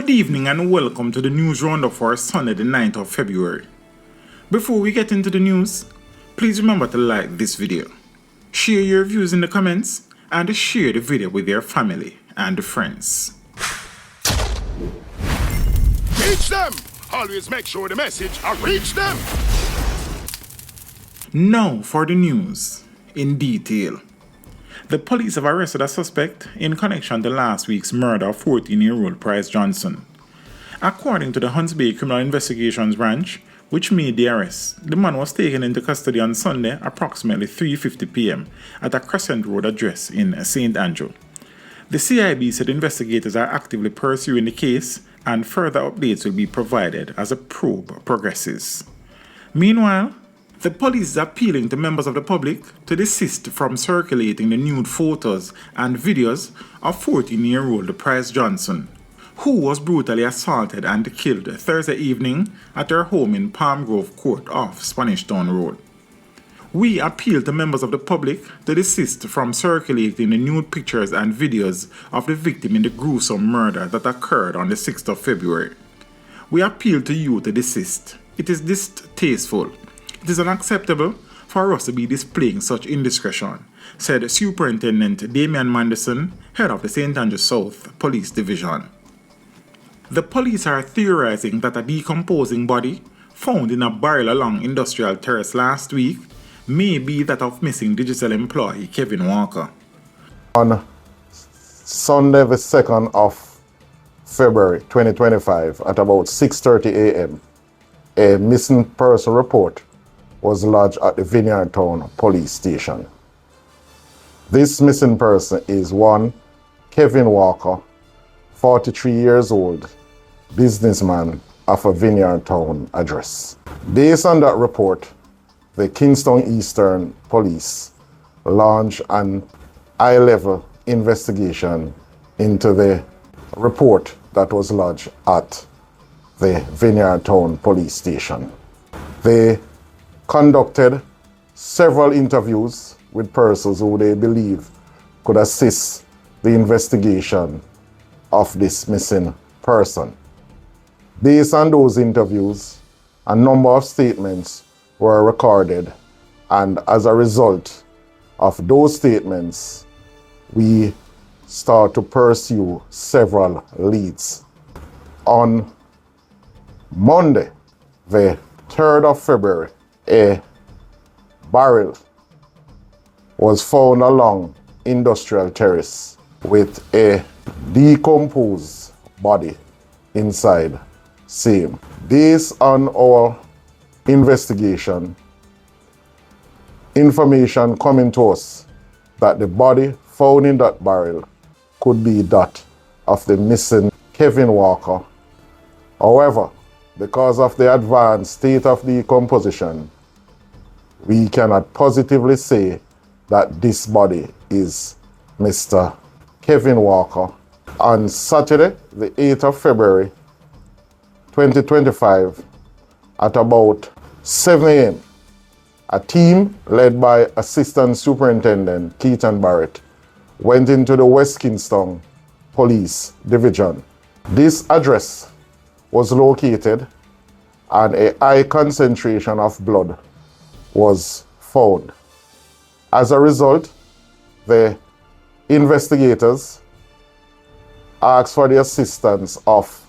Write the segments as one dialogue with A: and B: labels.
A: Good evening and welcome to the news roundup for Sunday the 9th of February. Before we get into the news, please remember to like this video, share your views in the comments, and share the video with your family and friends.
B: Reach them! Always make sure the message reach them!
A: Now for the news in detail. The police have arrested a suspect in connection to last week's murder of 14-year-old Price Johnson. According to the Hunts Bay Criminal Investigations Branch, which made the arrest, the man was taken into custody on Sunday approximately 3:50 p.m. at a Crescent Road address in St. Andrew. The CIB said investigators are actively pursuing the case and further updates will be provided as a probe progresses. Meanwhile, the police is appealing to members of the public to desist from circulating the nude photos and videos of 14-year-old Price Johnson, who was brutally assaulted and killed Thursday evening at her home in Palm Grove Court off Spanish Town Road. We appeal to members of the public to desist from circulating the nude pictures and videos of the victim in the gruesome murder that occurred on the 6th of February. We appeal to you to desist. It is distasteful. It is unacceptable for us to be displaying such indiscretion, said Superintendent Damian Manderson, head of the St. Andrew South Police Division. The police are theorizing that a decomposing body found in a barrel along Industrial Terrace last week may be that of missing digital employee Kevin Walker.
C: On Sunday the 2nd of February 2025 at about 6:30 a.m., a missing person report was lodged at the Vineyard Town Police Station. This missing person is one Kevin Walker, 43 years old, businessman of a Vineyard Town address. Based on that report, the Kingston Eastern Police launched an high-level investigation into the report that was lodged at the Vineyard Town Police Station. They conducted several interviews with persons who they believe could assist the investigation of this missing person. Based on those interviews, a number of statements were recorded, and as a result of those statements, we start to pursue several leads. On Monday, the 3rd of February, a barrel was found along Industrial Terrace with a decomposed body inside same. Based on our investigation, information coming to us that the body found in that barrel could be that of the missing Kevin Walker. However, because of the advanced state of decomposition, we cannot positively say that this body is Mr. Kevin Walker. On Saturday, the 8th of February, 2025, at about 7 a.m., a team led by Assistant Superintendent Keaton Barrett went into the West Kingston Police Division. This address was located and a high concentration of blood was found. As a result, the investigators asked for the assistance of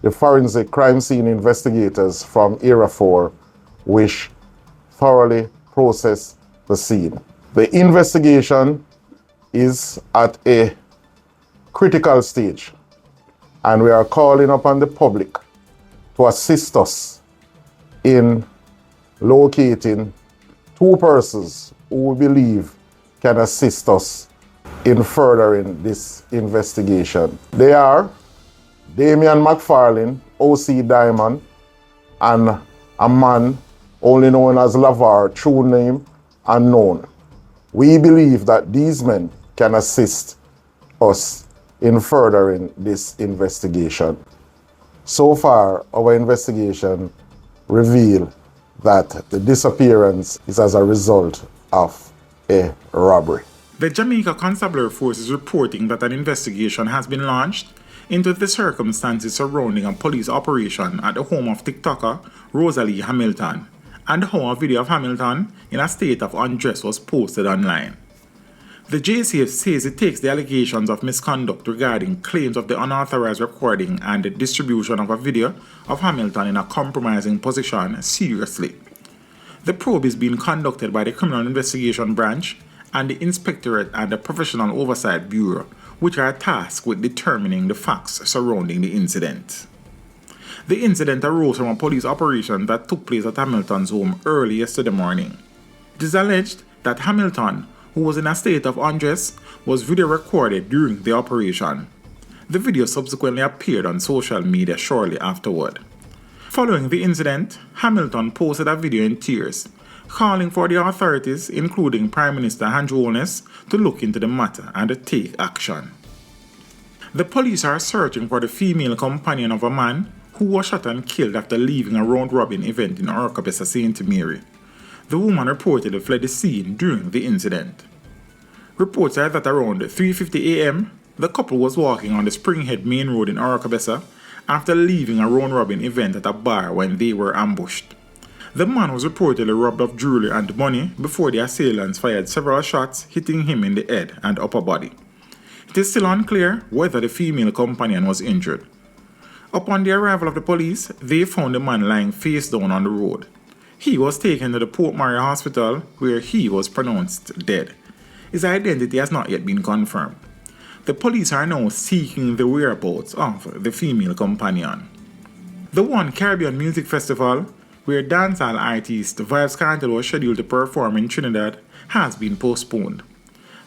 C: the forensic crime scene investigators from Area 4, which thoroughly processed the scene. The investigation is at a critical stage, and we are calling upon the public to assist us in locating two persons who we believe can assist us in furthering this investigation. They are Damian McFarlane, OC Diamond, and a man only known as Lavar, true name unknown. We believe that these men can assist us in furthering this investigation. So far, our investigation revealed that the disappearance is as a result of a robbery.
A: The Jamaica Constabulary Force is reporting that an investigation has been launched into the circumstances surrounding a police operation at the home of TikToker Rosalie Hamilton, and how a video of Hamilton in a state of undress was posted online. The JCF says it takes the allegations of misconduct regarding claims of the unauthorized recording and the distribution of a video of Hamilton in a compromising position seriously. The probe is being conducted by the Criminal Investigation Branch and the Inspectorate and the Professional Oversight Bureau, which are tasked with determining the facts surrounding the incident. The incident arose from a police operation that took place at Hamilton's home early yesterday morning. It is alleged that Hamilton, who was in a state of undress, was video recorded during the operation. The video subsequently appeared on social media shortly afterward. Following the incident, Hamilton posted a video in tears, calling for the authorities, including Prime Minister Andrew Holness, to look into the matter and to take action. The police are searching for the female companion of a man who was shot and killed after leaving a round-robin event in Orcabessa, St. Mary. The woman reportedly fled the scene during the incident. Reports are that around 3:50 a.m., the couple was walking on the Springhead Main Road in Orcabessa after leaving a round-robin event at a bar when they were ambushed. The man was reportedly robbed of jewelry and money before the assailants fired several shots, hitting him in the head and upper body. It is still unclear whether the female companion was injured. Upon the arrival of the police, they found the man lying face down on the road. He was taken to the Port Maria Hospital, where he was pronounced dead. His identity has not yet been confirmed. The police are now seeking the whereabouts of the female companion. The One Caribbean Music Festival, where dancehall artist Vibes Cartel was scheduled to perform in Trinidad, has been postponed.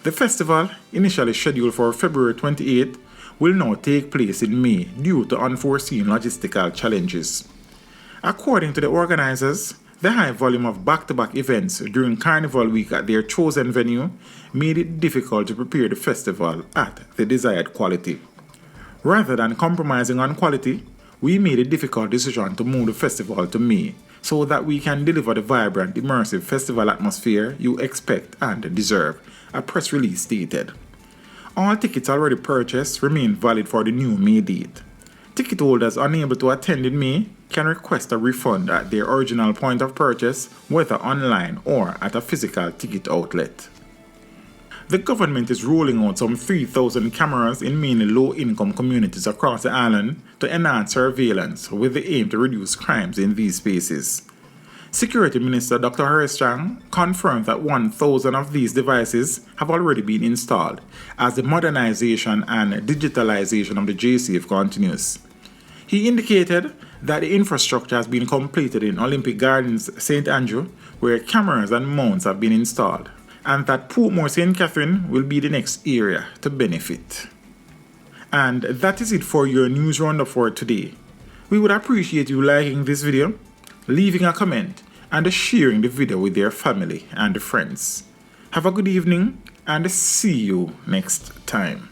A: The festival, initially scheduled for February 28th, will now take place in May due to unforeseen logistical challenges. According to the organizers, the high volume of back-to-back events during Carnival Week at their chosen venue made it difficult to prepare the festival at the desired quality. Rather than compromising on quality, we made a difficult decision to move the festival to May so that we can deliver the vibrant, immersive festival atmosphere you expect and deserve, a press release stated. All tickets already purchased remain valid for the new May date. Ticket holders unable to attend in May can request a refund at their original point of purchase, whether online or at a physical ticket outlet. The government is rolling out some 3,000 cameras in mainly low-income communities across the island to enhance surveillance with the aim to reduce crimes in these spaces. Security Minister Dr. Harris Chang confirmed that 1,000 of these devices have already been installed as the modernization and digitalization of the JCF continues. He indicated that the infrastructure has been completed in Olympic Gardens, St. Andrew, where cameras and mounts have been installed, and that Portmore St. Catherine will be the next area to benefit. And that is it for your news roundup for today. We would appreciate you liking this video, leaving a comment, and sharing the video with your family and friends. Have a good evening and see you next time.